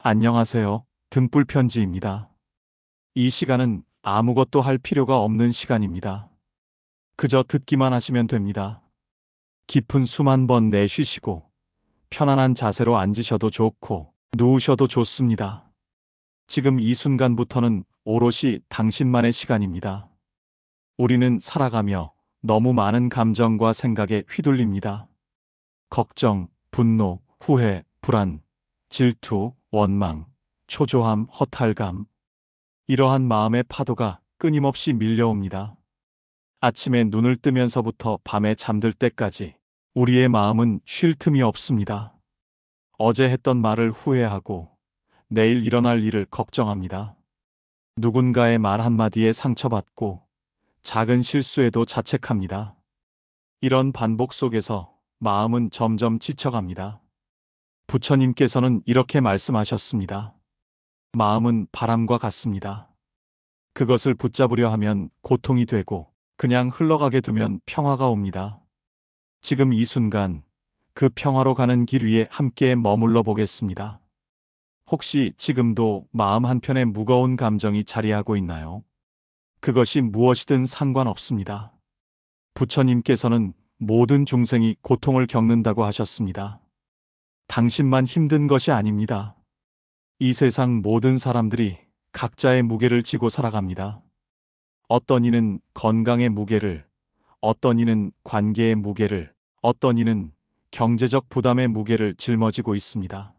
안녕하세요. 등불 편지입니다. 이 시간은 아무것도 할 필요가 없는 시간입니다. 그저 듣기만 하시면 됩니다. 깊은 숨 한 번 내쉬시고 편안한 자세로 앉으셔도 좋고 누우셔도 좋습니다. 지금 이 순간부터는 오롯이 당신만의 시간입니다. 우리는 살아가며 너무 많은 감정과 생각에 휘둘립니다. 걱정, 분노, 후회, 불안, 질투, 원망, 초조함, 허탈감. 이러한 마음의 파도가 끊임없이 밀려옵니다. 아침에 눈을 뜨면서부터 밤에 잠들 때까지 우리의 마음은 쉴 틈이 없습니다. 어제 했던 말을 후회하고 내일 일어날 일을 걱정합니다. 누군가의 말 한마디에 상처받고 작은 실수에도 자책합니다. 이런 반복 속에서 마음은 점점 지쳐갑니다. 부처님께서는 이렇게 말씀하셨습니다. 마음은 바람과 같습니다. 그것을 붙잡으려 하면 고통이 되고 그냥 흘러가게 두면 평화가 옵니다. 지금 이 순간 그 평화로 가는 길 위에 함께 머물러 보겠습니다. 혹시 지금도 마음 한편에 무거운 감정이 자리하고 있나요? 그것이 무엇이든 상관없습니다. 부처님께서는 모든 중생이 고통을 겪는다고 하셨습니다. 당신만 힘든 것이 아닙니다. 이 세상 모든 사람들이 각자의 무게를 지고 살아갑니다. 어떤 이는 건강의 무게를, 어떤 이는 관계의 무게를, 어떤 이는 경제적 부담의 무게를 짊어지고 있습니다.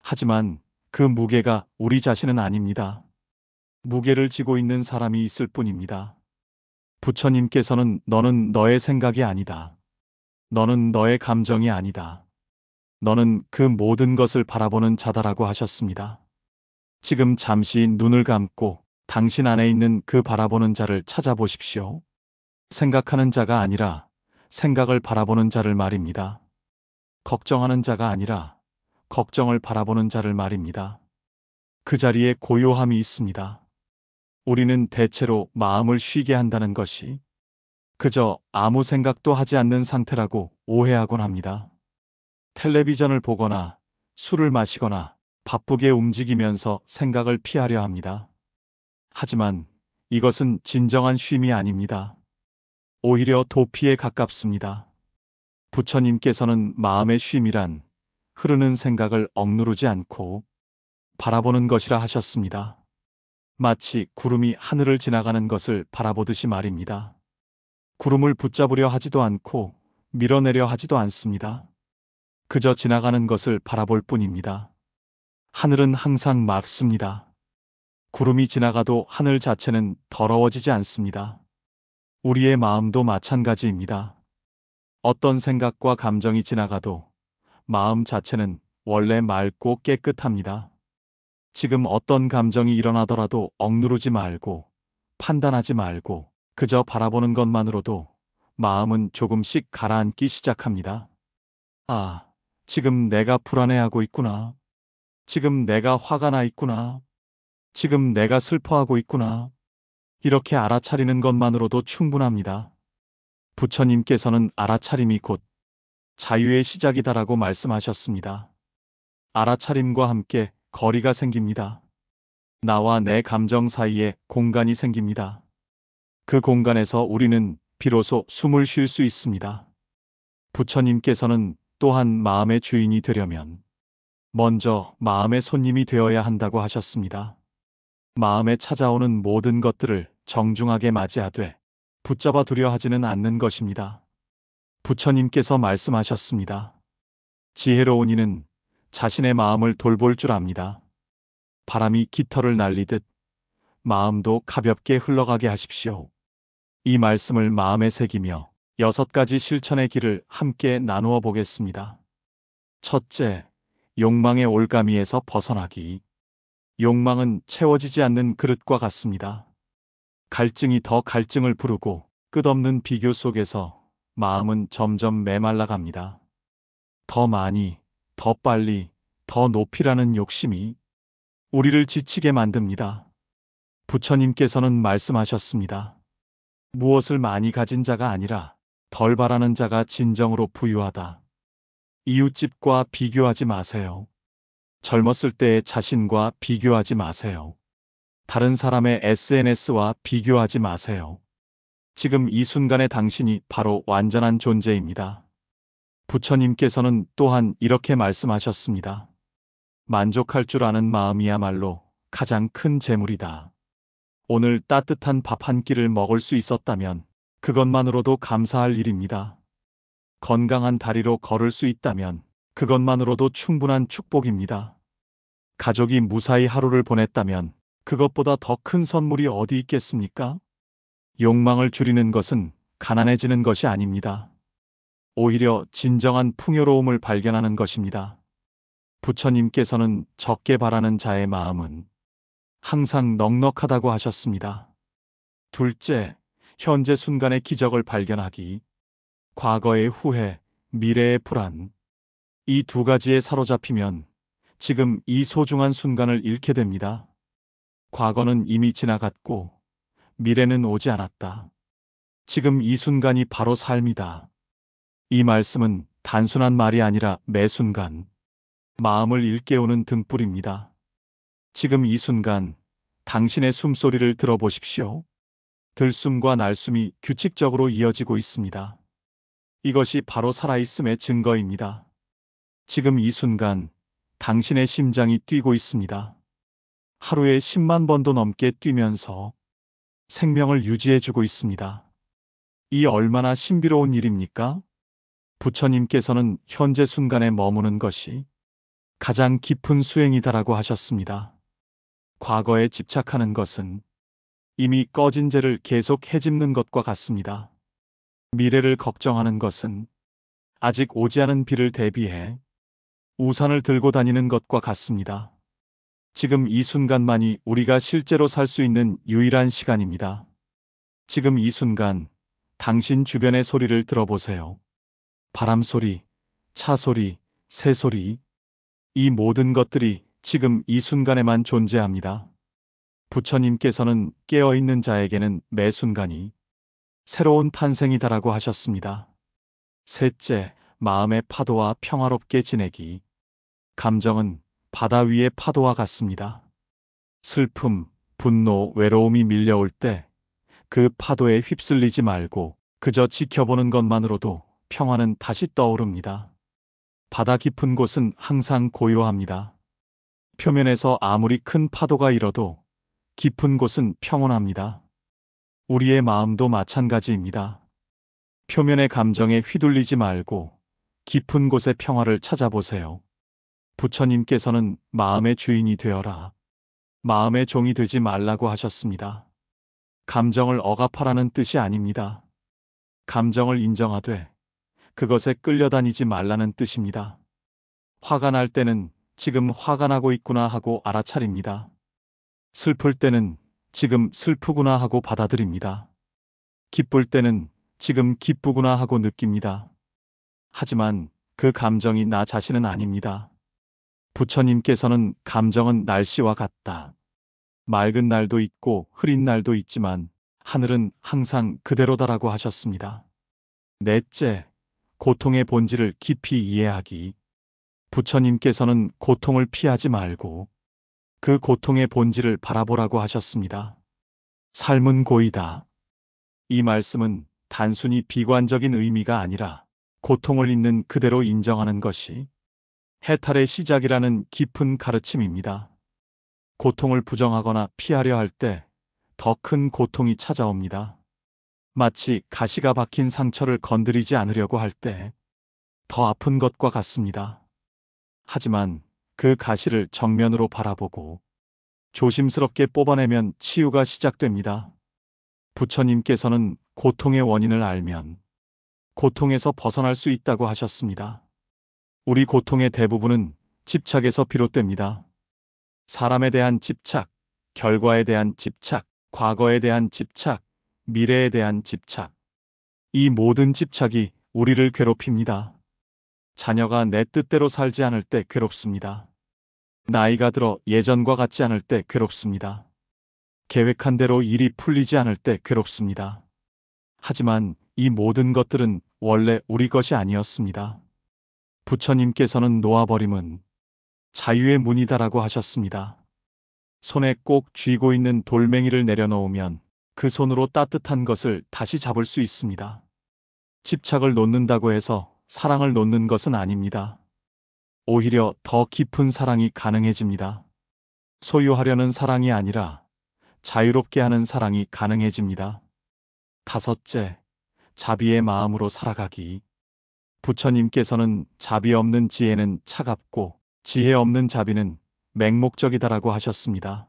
하지만 그 무게가 우리 자신은 아닙니다. 무게를 지고 있는 사람이 있을 뿐입니다. 부처님께서는 너는 너의 생각이 아니다. 너는 너의 감정이 아니다. 너는 그 모든 것을 바라보는 자다라고 하셨습니다. 지금 잠시 눈을 감고 당신 안에 있는 그 바라보는 자를 찾아보십시오. 생각하는 자가 아니라 생각을 바라보는 자를 말입니다. 걱정하는 자가 아니라 걱정을 바라보는 자를 말입니다. 그 자리에 고요함이 있습니다. 우리는 대체로 마음을 쉬게 한다는 것이 그저 아무 생각도 하지 않는 상태라고 오해하곤 합니다. 텔레비전을 보거나 술을 마시거나 바쁘게 움직이면서 생각을 피하려 합니다. 하지만 이것은 진정한 쉼이 아닙니다. 오히려 도피에 가깝습니다. 부처님께서는 마음의 쉼이란 흐르는 생각을 억누르지 않고 바라보는 것이라 하셨습니다. 마치 구름이 하늘을 지나가는 것을 바라보듯이 말입니다. 구름을 붙잡으려 하지도 않고 밀어내려 하지도 않습니다. 그저 지나가는 것을 바라볼 뿐입니다. 하늘은 항상 맑습니다. 구름이 지나가도 하늘 자체는 더러워지지 않습니다. 우리의 마음도 마찬가지입니다. 어떤 생각과 감정이 지나가도 마음 자체는 원래 맑고 깨끗합니다. 지금 어떤 감정이 일어나더라도 억누르지 말고 판단하지 말고 그저 바라보는 것만으로도 마음은 조금씩 가라앉기 시작합니다. 아, 지금 내가 불안해하고 있구나. 지금 내가 화가 나 있구나. 지금 내가 슬퍼하고 있구나. 이렇게 알아차리는 것만으로도 충분합니다. 부처님께서는 알아차림이 곧 자유의 시작이다라고 말씀하셨습니다. 알아차림과 함께 거리가 생깁니다. 나와 내 감정 사이에 공간이 생깁니다. 그 공간에서 우리는 비로소 숨을 쉴 수 있습니다. 부처님께서는 또한 마음의 주인이 되려면 먼저 마음의 손님이 되어야 한다고 하셨습니다. 마음에 찾아오는 모든 것들을 정중하게 맞이하되 붙잡아 두려 하지는 않는 것입니다. 부처님께서 말씀하셨습니다. 지혜로운 이는 자신의 마음을 돌볼 줄 압니다. 바람이 깃털을 날리듯 마음도 가볍게 흘러가게 하십시오. 이 말씀을 마음에 새기며 6가지 실천의 길을 함께 나누어 보겠습니다. 첫째, 욕망의 올가미에서 벗어나기. 욕망은 채워지지 않는 그릇과 같습니다. 갈증이 더 갈증을 부르고 끝없는 비교 속에서 마음은 점점 메말라 갑니다. 더 많이, 더 빨리, 더 높이라는 욕심이 우리를 지치게 만듭니다. 부처님께서는 말씀하셨습니다. 무엇을 많이 가진 자가 아니라 덜 바라는 자가 진정으로 부유하다. 이웃집과 비교하지 마세요. 젊었을 때의 자신과 비교하지 마세요. 다른 사람의 SNS와 비교하지 마세요. 지금 이 순간의 당신이 바로 완전한 존재입니다. 부처님께서는 또한 이렇게 말씀하셨습니다. 만족할 줄 아는 마음이야말로 가장 큰 재물이다. 오늘 따뜻한 밥 한 끼를 먹을 수 있었다면 그것만으로도 감사할 일입니다. 건강한 다리로 걸을 수 있다면 그것만으로도 충분한 축복입니다. 가족이 무사히 하루를 보냈다면 그것보다 더 큰 선물이 어디 있겠습니까? 욕망을 줄이는 것은 가난해지는 것이 아닙니다. 오히려 진정한 풍요로움을 발견하는 것입니다. 부처님께서는 적게 바라는 자의 마음은 항상 넉넉하다고 하셨습니다. 둘째, 현재 순간의 기적을 발견하기. 과거의 후회, 미래의 불안. 이 두 가지에 사로잡히면 지금 이 소중한 순간을 잃게 됩니다. 과거는 이미 지나갔고 미래는 오지 않았다. 지금 이 순간이 바로 삶이다. 이 말씀은 단순한 말이 아니라 매 순간 마음을 일깨우는 등불입니다. 지금 이 순간 당신의 숨소리를 들어보십시오. 들숨과 날숨이 규칙적으로 이어지고 있습니다. 이것이 바로 살아있음의 증거입니다. 지금 이 순간 당신의 심장이 뛰고 있습니다. 하루에 10만 번도 넘게 뛰면서 생명을 유지해주고 있습니다. 이 얼마나 신비로운 일입니까? 부처님께서는 현재 순간에 머무는 것이 가장 깊은 수행이다라고 하셨습니다. 과거에 집착하는 것은 이미 꺼진 재를 계속 헤집는 것과 같습니다. 미래를 걱정하는 것은 아직 오지 않은 비를 대비해 우산을 들고 다니는 것과 같습니다. 지금 이 순간만이 우리가 실제로 살 수 있는 유일한 시간입니다. 지금 이 순간 당신 주변의 소리를 들어보세요. 바람 소리, 차 소리, 새 소리. 이 모든 것들이 지금 이 순간에만 존재합니다. 부처님께서는 깨어있는 자에게는 매 순간이 새로운 탄생이다라고 하셨습니다. 셋째, 마음의 파도와 평화롭게 지내기. 감정은 바다 위의 파도와 같습니다. 슬픔, 분노, 외로움이 밀려올 때 그 파도에 휩쓸리지 말고 그저 지켜보는 것만으로도 평화는 다시 떠오릅니다. 바다 깊은 곳은 항상 고요합니다. 표면에서 아무리 큰 파도가 일어도 깊은 곳은 평온합니다. 우리의 마음도 마찬가지입니다. 표면의 감정에 휘둘리지 말고 깊은 곳의 평화를 찾아보세요. 부처님께서는 마음의 주인이 되어라. 마음의 종이 되지 말라고 하셨습니다. 감정을 억압하라는 뜻이 아닙니다. 감정을 인정하되 그것에 끌려다니지 말라는 뜻입니다. 화가 날 때는 지금 화가 나고 있구나 하고 알아차립니다. 슬플 때는 지금 슬프구나 하고 받아들입니다. 기쁠 때는 지금 기쁘구나 하고 느낍니다. 하지만 그 감정이 나 자신은 아닙니다. 부처님께서는 감정은 날씨와 같다. 맑은 날도 있고 흐린 날도 있지만 하늘은 항상 그대로다라고 하셨습니다. 넷째, 고통의 본질을 깊이 이해하기. 부처님께서는 고통을 피하지 말고 그 고통의 본질을 바라보라고 하셨습니다. 삶은 고이다. 이 말씀은 단순히 비관적인 의미가 아니라 고통을 있는 그대로 인정하는 것이 해탈의 시작이라는 깊은 가르침입니다. 고통을 부정하거나 피하려 할 때 더 큰 고통이 찾아옵니다. 마치 가시가 박힌 상처를 건드리지 않으려고 할 때 더 아픈 것과 같습니다. 하지만 그 가시를 정면으로 바라보고 조심스럽게 뽑아내면 치유가 시작됩니다. 부처님께서는 고통의 원인을 알면 고통에서 벗어날 수 있다고 하셨습니다. 우리 고통의 대부분은 집착에서 비롯됩니다. 사람에 대한 집착, 결과에 대한 집착, 과거에 대한 집착, 미래에 대한 집착. 이 모든 집착이 우리를 괴롭힙니다. 자녀가 내 뜻대로 살지 않을 때 괴롭습니다. 나이가 들어 예전과 같지 않을 때 괴롭습니다. 계획한 대로 일이 풀리지 않을 때 괴롭습니다. 하지만 이 모든 것들은 원래 우리 것이 아니었습니다. 부처님께서는 놓아버림은 자유의 문이다라고 하셨습니다. 손에 꼭 쥐고 있는 돌멩이를 내려놓으면 그 손으로 따뜻한 것을 다시 잡을 수 있습니다. 집착을 놓는다고 해서 사랑을 놓는 것은 아닙니다. 오히려 더 깊은 사랑이 가능해집니다. 소유하려는 사랑이 아니라 자유롭게 하는 사랑이 가능해집니다. 다섯째, 자비의 마음으로 살아가기. 부처님께서는 자비 없는 지혜는 차갑고 지혜 없는 자비는 맹목적이다라고 하셨습니다.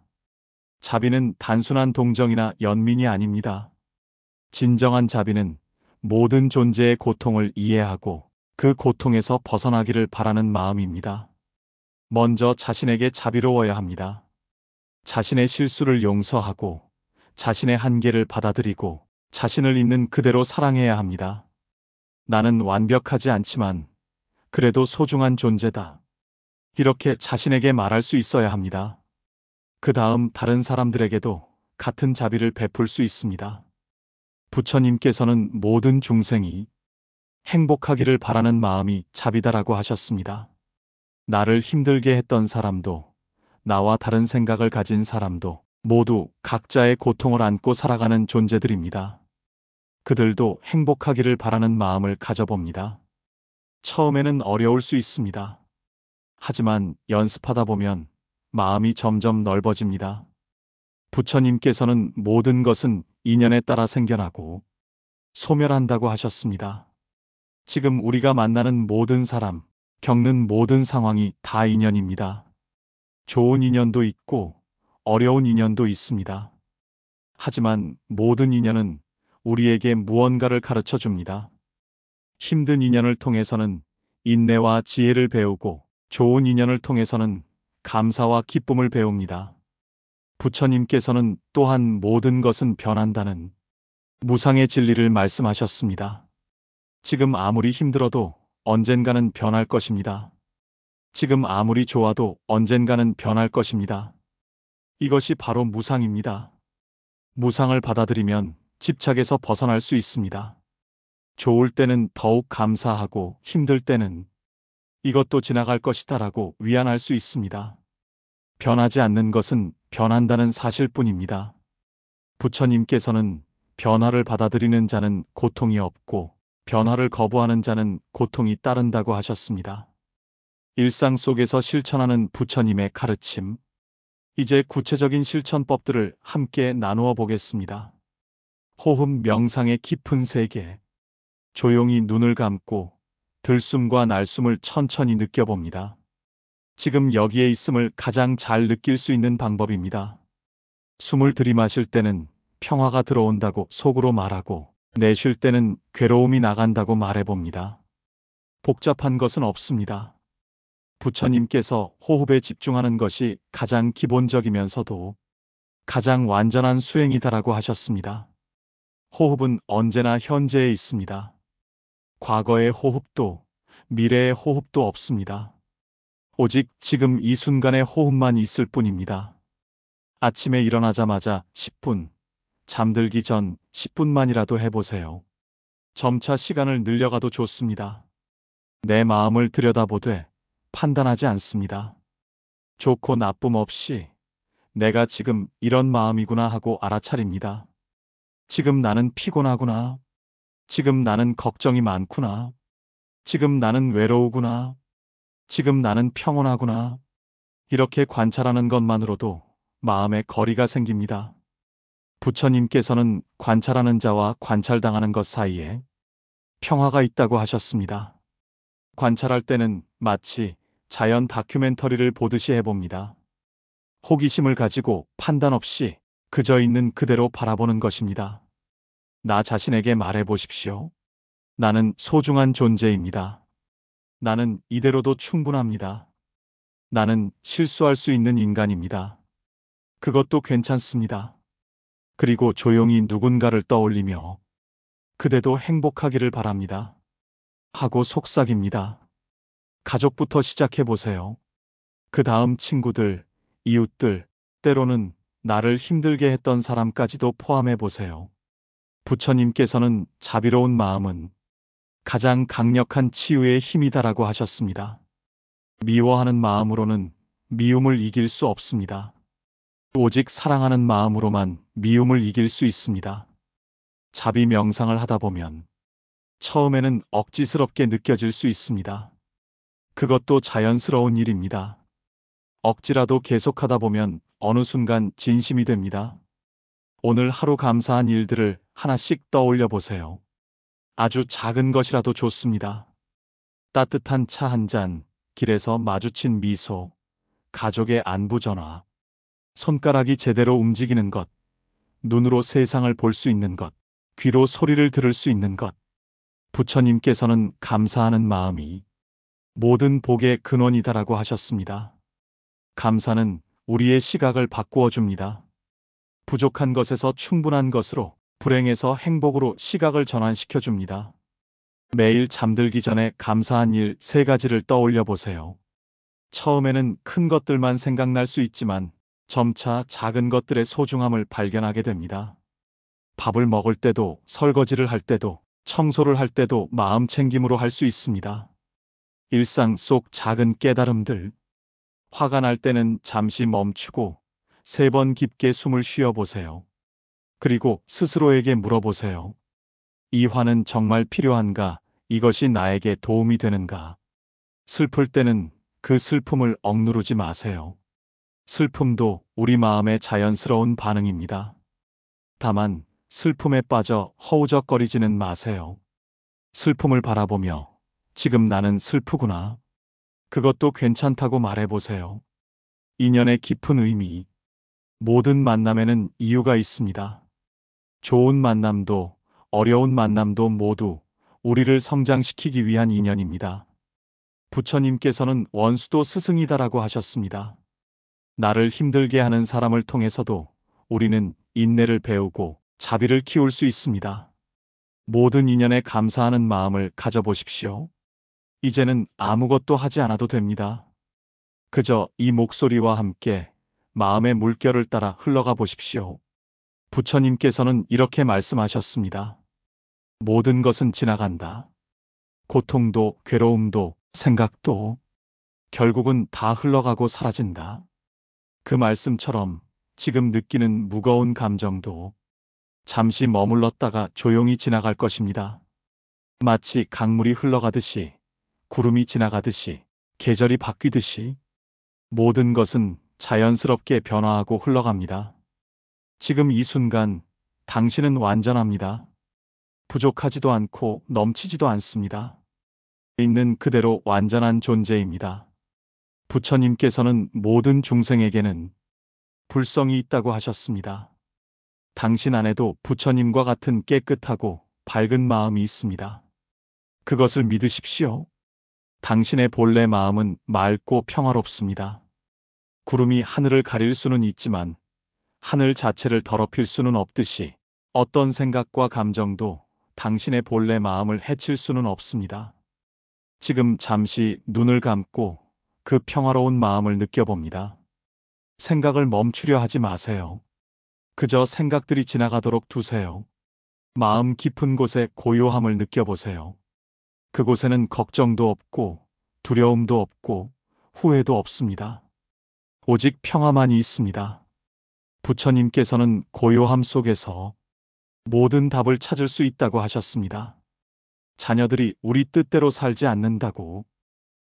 자비는 단순한 동정이나 연민이 아닙니다. 진정한 자비는 모든 존재의 고통을 이해하고 그 고통에서 벗어나기를 바라는 마음입니다. 먼저 자신에게 자비로워야 합니다. 자신의 실수를 용서하고 자신의 한계를 받아들이고 자신을 있는 그대로 사랑해야 합니다. 나는 완벽하지 않지만 그래도 소중한 존재다. 이렇게 자신에게 말할 수 있어야 합니다. 그 다음 다른 사람들에게도 같은 자비를 베풀 수 있습니다. 부처님께서는 모든 중생이 행복하기를 바라는 마음이 자비다라고 하셨습니다. 나를 힘들게 했던 사람도 나와 다른 생각을 가진 사람도 모두 각자의 고통을 안고 살아가는 존재들입니다. 그들도 행복하기를 바라는 마음을 가져봅니다. 처음에는 어려울 수 있습니다. 하지만 연습하다 보면 마음이 점점 넓어집니다. 부처님께서는 모든 것은 인연에 따라 생겨나고 소멸한다고 하셨습니다. 지금 우리가 만나는 모든 사람, 겪는 모든 상황이 다 인연입니다. 좋은 인연도 있고 어려운 인연도 있습니다. 하지만 모든 인연은 우리에게 무언가를 가르쳐 줍니다. 힘든 인연을 통해서는 인내와 지혜를 배우고 좋은 인연을 통해서는 감사와 기쁨을 배웁니다. 부처님께서는 또한 모든 것은 변한다는 무상의 진리를 말씀하셨습니다. 지금 아무리 힘들어도 언젠가는 변할 것입니다. 지금 아무리 좋아도 언젠가는 변할 것입니다. 이것이 바로 무상입니다. 무상을 받아들이면 집착에서 벗어날 수 있습니다. 좋을 때는 더욱 감사하고 힘들 때는 이것도 지나갈 것이다라고 위안할 수 있습니다. 변하지 않는 것은 변한다는 사실뿐입니다. 부처님께서는 변화를 받아들이는 자는 고통이 없고 변화를 거부하는 자는 고통이 따른다고 하셨습니다. 일상 속에서 실천하는 부처님의 가르침. 이제 구체적인 실천법들을 함께 나누어 보겠습니다. 호흡 명상의 깊은 세계. 조용히 눈을 감고 들숨과 날숨을 천천히 느껴봅니다. 지금 여기에 있음을 가장 잘 느낄 수 있는 방법입니다. 숨을 들이마실 때는 평화가 들어온다고 속으로 말하고 내쉴 때는 괴로움이 나간다고 말해봅니다. 복잡한 것은 없습니다. 부처님께서 호흡에 집중하는 것이 가장 기본적이면서도 가장 완전한 수행이다라고 하셨습니다. 호흡은 언제나 현재에 있습니다. 과거의 호흡도 미래의 호흡도 없습니다. 오직 지금 이 순간의 호흡만 있을 뿐입니다. 아침에 일어나자마자 10분, 잠들기 전 10분만이라도 해보세요. 점차 시간을 늘려가도 좋습니다. 내 마음을 들여다보되 판단하지 않습니다. 좋고 나쁨 없이 내가 지금 이런 마음이구나 하고 알아차립니다. 지금 나는 피곤하구나. 지금 나는 걱정이 많구나. 지금 나는 외로우구나. 지금 나는 평온하구나. 이렇게 관찰하는 것만으로도 마음에 거리가 생깁니다. 부처님께서는 관찰하는 자와 관찰당하는 것 사이에 평화가 있다고 하셨습니다. 관찰할 때는 마치 자연 다큐멘터리를 보듯이 해봅니다. 호기심을 가지고 판단 없이 그저 있는 그대로 바라보는 것입니다. 나 자신에게 말해보십시오. 나는 소중한 존재입니다. 나는 이대로도 충분합니다. 나는 실수할 수 있는 인간입니다. 그것도 괜찮습니다. 그리고 조용히 누군가를 떠올리며 그대도 행복하기를 바랍니다. 하고 속삭입니다. 가족부터 시작해보세요. 그 다음 친구들, 이웃들, 때로는 나를 힘들게 했던 사람까지도 포함해보세요. 부처님께서는 자비로운 마음은 가장 강력한 치유의 힘이다라고 하셨습니다. 미워하는 마음으로는 미움을 이길 수 없습니다. 오직 사랑하는 마음으로만 미움을 이길 수 있습니다. 자비 명상을 하다 보면 처음에는 억지스럽게 느껴질 수 있습니다. 그것도 자연스러운 일입니다. 억지라도 계속하다 보면 어느 순간 진심이 됩니다. 오늘 하루 감사한 일들을 하나씩 떠올려 보세요. 아주 작은 것이라도 좋습니다. 따뜻한 차 한 잔, 길에서 마주친 미소, 가족의 안부 전화, 손가락이 제대로 움직이는 것, 눈으로 세상을 볼 수 있는 것, 귀로 소리를 들을 수 있는 것. 부처님께서는 감사하는 마음이 모든 복의 근원이다라고 하셨습니다. 감사는 우리의 시각을 바꾸어 줍니다. 부족한 것에서 충분한 것으로, 불행에서 행복으로 시각을 전환시켜 줍니다. 매일 잠들기 전에 감사한 일 3가지를 떠올려 보세요. 처음에는 큰 것들만 생각날 수 있지만 점차 작은 것들의 소중함을 발견하게 됩니다. 밥을 먹을 때도, 설거지를 할 때도, 청소를 할 때도 마음 챙김으로 할 수 있습니다. 일상 속 작은 깨달음들. 화가 날 때는 잠시 멈추고 3번 깊게 숨을 쉬어 보세요. 그리고 스스로에게 물어보세요. 이 화는 정말 필요한가? 이것이 나에게 도움이 되는가? 슬플 때는 그 슬픔을 억누르지 마세요. 슬픔도 우리 마음의 자연스러운 반응입니다. 다만 슬픔에 빠져 허우적거리지는 마세요. 슬픔을 바라보며 지금 나는 슬프구나. 그것도 괜찮다고 말해보세요. 인연의 깊은 의미. 모든 만남에는 이유가 있습니다. 좋은 만남도 어려운 만남도 모두 우리를 성장시키기 위한 인연입니다. 부처님께서는 원수도 스승이다라고 하셨습니다. 나를 힘들게 하는 사람을 통해서도 우리는 인내를 배우고 자비를 키울 수 있습니다. 모든 인연에 감사하는 마음을 가져보십시오. 이제는 아무것도 하지 않아도 됩니다. 그저 이 목소리와 함께 마음의 물결을 따라 흘러가 보십시오. 부처님께서는 이렇게 말씀하셨습니다. 모든 것은 지나간다. 고통도, 괴로움도, 생각도 결국은 다 흘러가고 사라진다. 그 말씀처럼 지금 느끼는 무거운 감정도 잠시 머물렀다가 조용히 지나갈 것입니다. 마치 강물이 흘러가듯이, 구름이 지나가듯이, 계절이 바뀌듯이 모든 것은 자연스럽게 변화하고 흘러갑니다. 지금 이 순간 당신은 완전합니다. 부족하지도 않고 넘치지도 않습니다. 있는 그대로 완전한 존재입니다. 부처님께서는 모든 중생에게는 불성이 있다고 하셨습니다. 당신 안에도 부처님과 같은 깨끗하고 밝은 마음이 있습니다. 그것을 믿으십시오. 당신의 본래 마음은 맑고 평화롭습니다. 구름이 하늘을 가릴 수는 있지만 하늘 자체를 더럽힐 수는 없듯이 어떤 생각과 감정도 당신의 본래 마음을 해칠 수는 없습니다. 지금 잠시 눈을 감고 그 평화로운 마음을 느껴봅니다. 생각을 멈추려 하지 마세요. 그저 생각들이 지나가도록 두세요. 마음 깊은 곳에 고요함을 느껴보세요. 그곳에는 걱정도 없고 두려움도 없고 후회도 없습니다. 오직 평화만이 있습니다. 부처님께서는 고요함 속에서 모든 답을 찾을 수 있다고 하셨습니다. 자녀들이 우리 뜻대로 살지 않는다고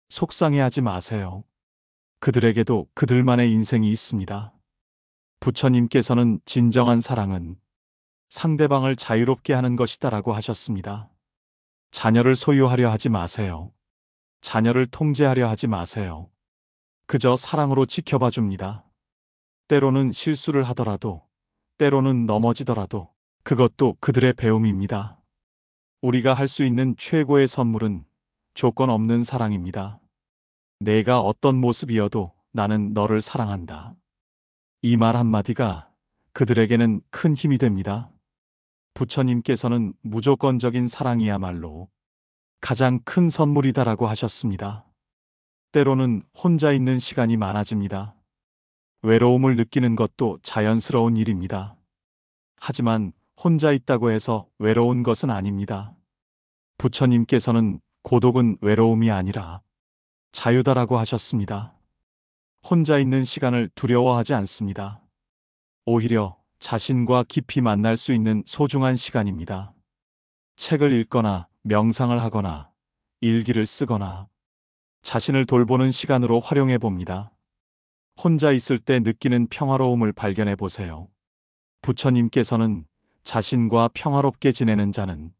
속상해하지 마세요. 그들에게도 그들만의 인생이 있습니다. 부처님께서는 진정한 사랑은 상대방을 자유롭게 하는 것이다라고 하셨습니다. 자녀를 소유하려 하지 마세요. 자녀를 통제하려 하지 마세요. 그저 사랑으로 지켜봐 줍니다. 때로는 실수를 하더라도, 때로는 넘어지더라도 그것도 그들의 배움입니다. 우리가 할 수 있는 최고의 선물은 조건 없는 사랑입니다. 내가 어떤 모습이어도 나는 너를 사랑한다. 이 말 한마디가 그들에게는 큰 힘이 됩니다. 부처님께서는 무조건적인 사랑이야말로 가장 큰 선물이다라고 하셨습니다. 때로는 혼자 있는 시간이 많아집니다. 외로움을 느끼는 것도 자연스러운 일입니다. 하지만 혼자 있다고 해서 외로운 것은 아닙니다. 부처님께서는 고독은 외로움이 아니라 자유다라고 하셨습니다. 혼자 있는 시간을 두려워하지 않습니다. 오히려 자신과 깊이 만날 수 있는 소중한 시간입니다. 책을 읽거나 명상을 하거나 일기를 쓰거나 자신을 돌보는 시간으로 활용해 봅니다. 혼자 있을 때 느끼는 평화로움을 발견해 보세요. 부처님께서는 자신과 평화롭게 지내는 자는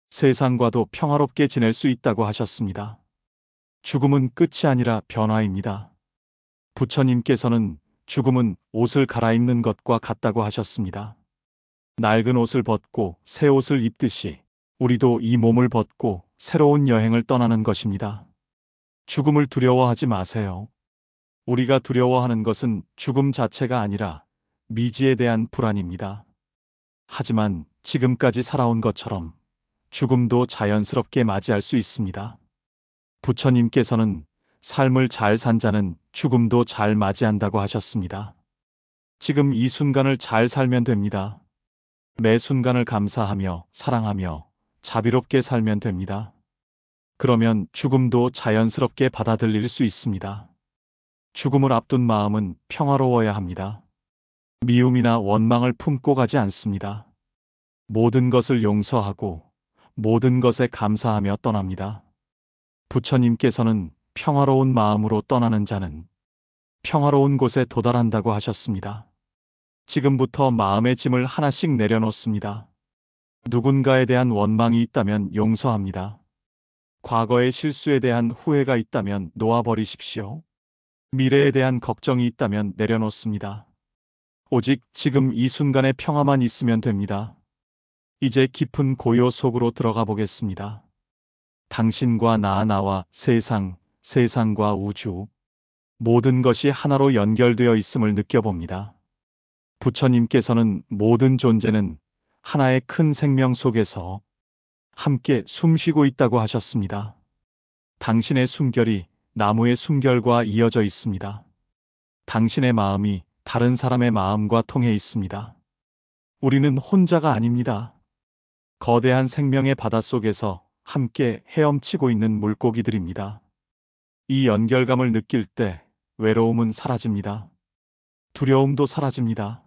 세상과도 평화롭게 지낼 수 있다고 하셨습니다. 죽음은 끝이 아니라 변화입니다. 부처님께서는 죽음은 옷을 갈아입는 것과 같다고 하셨습니다. 낡은 옷을 벗고 새 옷을 입듯이 우리도 이 몸을 벗고 새로운 여행을 떠나는 것입니다. 죽음을 두려워하지 마세요. 우리가 두려워하는 것은 죽음 자체가 아니라 미지에 대한 불안입니다. 하지만 지금까지 살아온 것처럼 죽음도 자연스럽게 맞이할 수 있습니다. 부처님께서는 삶을 잘 산 자는 죽음도 잘 맞이한다고 하셨습니다. 지금 이 순간을 잘 살면 됩니다. 매 순간을 감사하며 사랑하며 자비롭게 살면 됩니다. 그러면 죽음도 자연스럽게 받아들일 수 있습니다. 죽음을 앞둔 마음은 평화로워야 합니다. 미움이나 원망을 품고 가지 않습니다. 모든 것을 용서하고 모든 것에 감사하며 떠납니다. 부처님께서는 평화로운 마음으로 떠나는 자는 평화로운 곳에 도달한다고 하셨습니다. 지금부터 마음의 짐을 하나씩 내려놓습니다. 누군가에 대한 원망이 있다면 용서합니다. 과거의 실수에 대한 후회가 있다면 놓아버리십시오. 미래에 대한 걱정이 있다면 내려놓습니다. 오직 지금 이 순간의 평화만 있으면 됩니다. 이제 깊은 고요 속으로 들어가 보겠습니다. 당신과 나와 세상, 세상과 우주, 모든 것이 하나로 연결되어 있음을 느껴봅니다. 부처님께서는 모든 존재는 하나의 큰 생명 속에서 함께 숨쉬고 있다고 하셨습니다. 당신의 숨결이 나무의 숨결과 이어져 있습니다. 당신의 마음이 다른 사람의 마음과 통해 있습니다. 우리는 혼자가 아닙니다. 거대한 생명의 바닷속에서 함께 헤엄치고 있는 물고기들입니다. 이 연결감을 느낄 때 외로움은 사라집니다. 두려움도 사라집니다.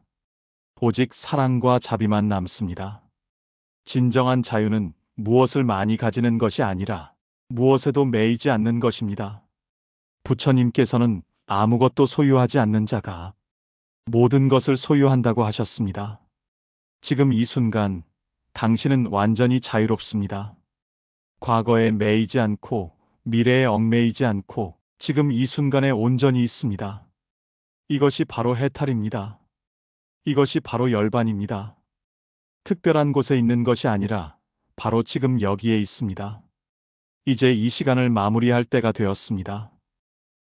오직 사랑과 자비만 남습니다. 진정한 자유는 무엇을 많이 가지는 것이 아니라 무엇에도 매이지 않는 것입니다. 부처님께서는 아무것도 소유하지 않는 자가 모든 것을 소유한다고 하셨습니다. 지금 이 순간 당신은 완전히 자유롭습니다. 과거에 매이지 않고 미래에 얽매이지 않고 지금 이 순간에 온전히 있습니다. 이것이 바로 해탈입니다. 이것이 바로 열반입니다. 특별한 곳에 있는 것이 아니라 바로 지금 여기에 있습니다. 이제 이 시간을 마무리할 때가 되었습니다.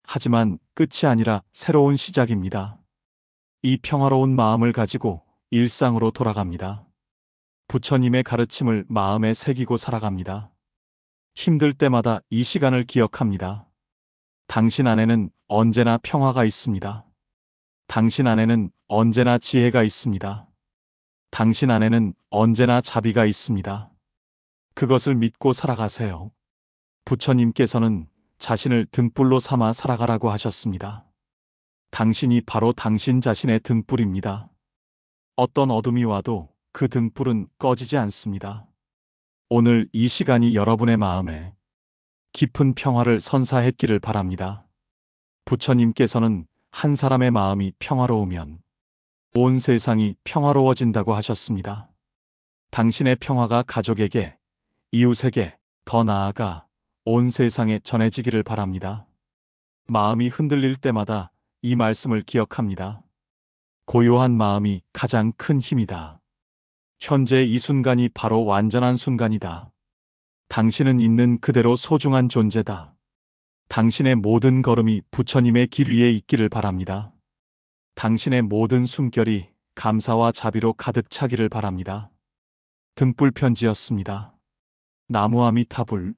하지만 끝이 아니라 새로운 시작입니다. 이 평화로운 마음을 가지고 일상으로 돌아갑니다. 부처님의 가르침을 마음에 새기고 살아갑니다. 힘들 때마다 이 시간을 기억합니다. 당신 안에는 언제나 평화가 있습니다. 당신 안에는 언제나 지혜가 있습니다. 당신 안에는 언제나 자비가 있습니다. 그것을 믿고 살아가세요. 부처님께서는 자신을 등불로 삼아 살아가라고 하셨습니다. 당신이 바로 당신 자신의 등불입니다. 어떤 어둠이 와도 그 등불은 꺼지지 않습니다. 오늘 이 시간이 여러분의 마음에 깊은 평화를 선사했기를 바랍니다. 부처님께서는 한 사람의 마음이 평화로우면 온 세상이 평화로워진다고 하셨습니다. 당신의 평화가 가족에게, 이웃에게, 더 나아가 온 세상에 전해지기를 바랍니다. 마음이 흔들릴 때마다 이 말씀을 기억합니다. 고요한 마음이 가장 큰 힘이다. 현재 이 순간이 바로 완전한 순간이다. 당신은 있는 그대로 소중한 존재다. 당신의 모든 걸음이 부처님의 길 위에 있기를 바랍니다. 당신의 모든 숨결이 감사와 자비로 가득 차기를 바랍니다. 등불 편지였습니다. 나무아미타불.